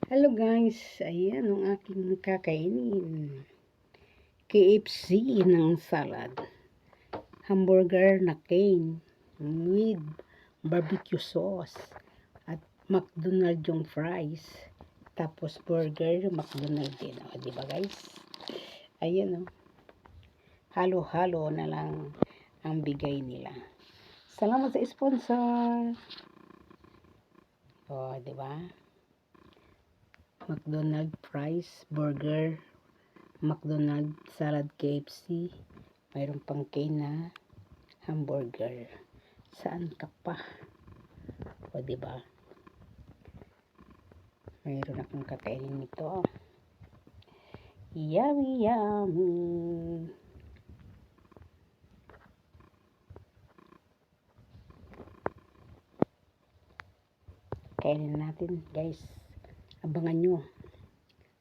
Hello guys, ayan ang aking kakainin. KFC ng salad. Hamburger na cane with barbecue sauce. At McDonald yung fries. Tapos burger, McDonald din. O, diba guys? Ayan o. Halo-halo na lang ang bigay nila. Salamat sa sponsor. O, diba? McDonald fries, burger, McDonald salad, KFC, mayroon pang cane na hamburger. Saan ka pa? O diba? Mayroon akong kakainin nito. Yummy, yummy. Kainin natin, guys. Abangan nyo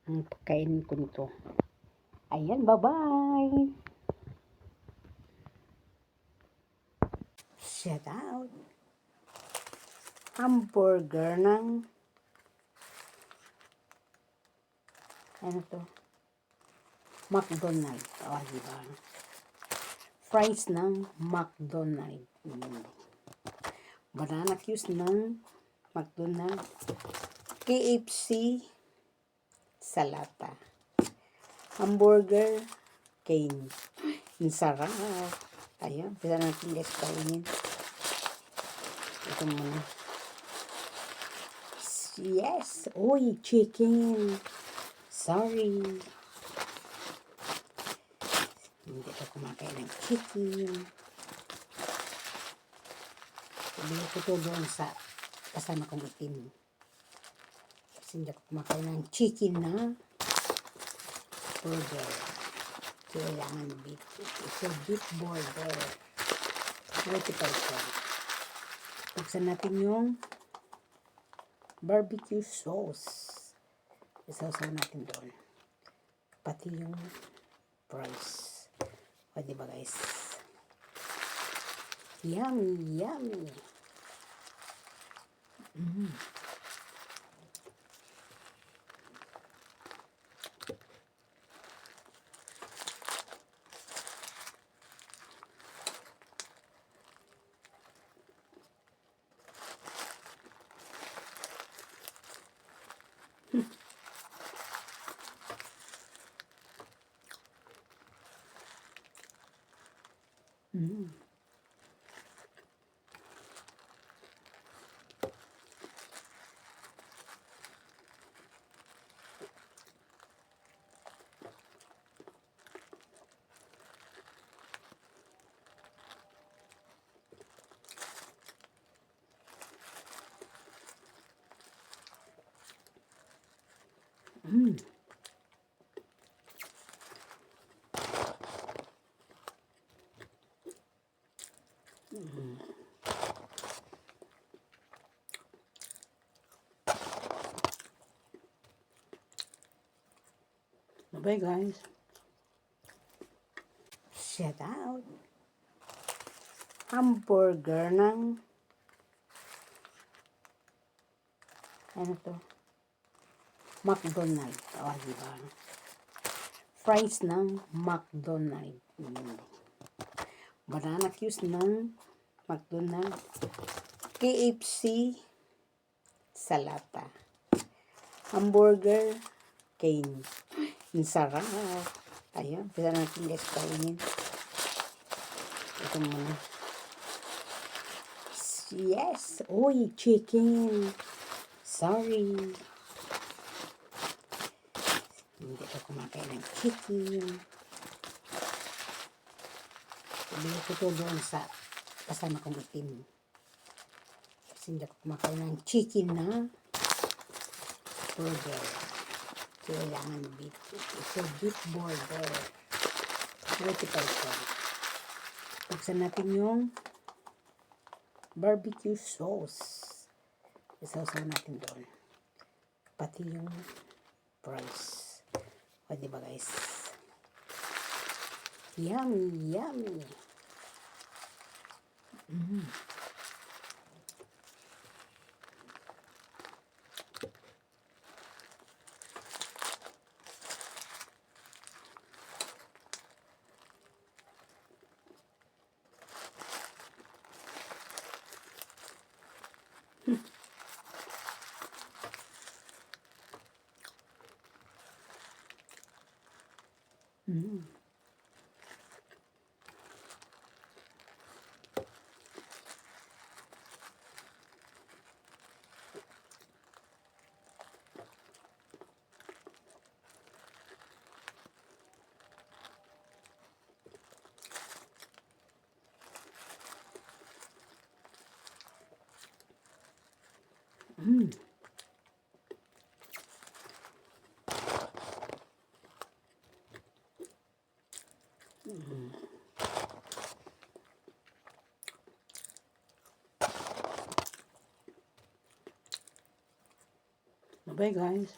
ang pagkainin ko nito. Ayan, bye-bye. Shout out. Hamburger ng ano to? McDonald. O, diba? Fries ng McDonald. Banana cues ng McDonald. KFC sa lata. Hamburger cane. Ang sarap. Ayan, pisa natin guys kainin. Ito muna. Yes! Uy, chicken. Sorry. Hindi ako kumakain ng chicken. Ibigay ko ito doon sa kasama kong itim. Kasi hindi ako kumakain ng chicken na burger. Kailangan beef. Ito beef burger. 20%. Buksan natin yung barbecue sauce. Isawsaw natin doon. Pati yung fries. O, diba guys? Yummy, yummy. Bye guys. Shout out. Hamburger ng ano to? McDonald. O, diba? Fries ng McDonald. Banana cues ng McDonald. KFC sa lata. Hamburger cane. Ang sarap. Ayan, pisa natin guys kainin. Ito muna. Yes! Uy, chicken. Sorry. Hindi ako kumakain ng chicken. Ibigay ko ito doon sa kasama kong itim. Kasi hindi ako kumakain ng chicken na burger. Kailangan beef. Ito beef burger. 20%. Buksan natin yung barbecue sauce. Isawsaw natin doon. Pati yung fries. O, diba guys? Yummy, yummy. Bye guys.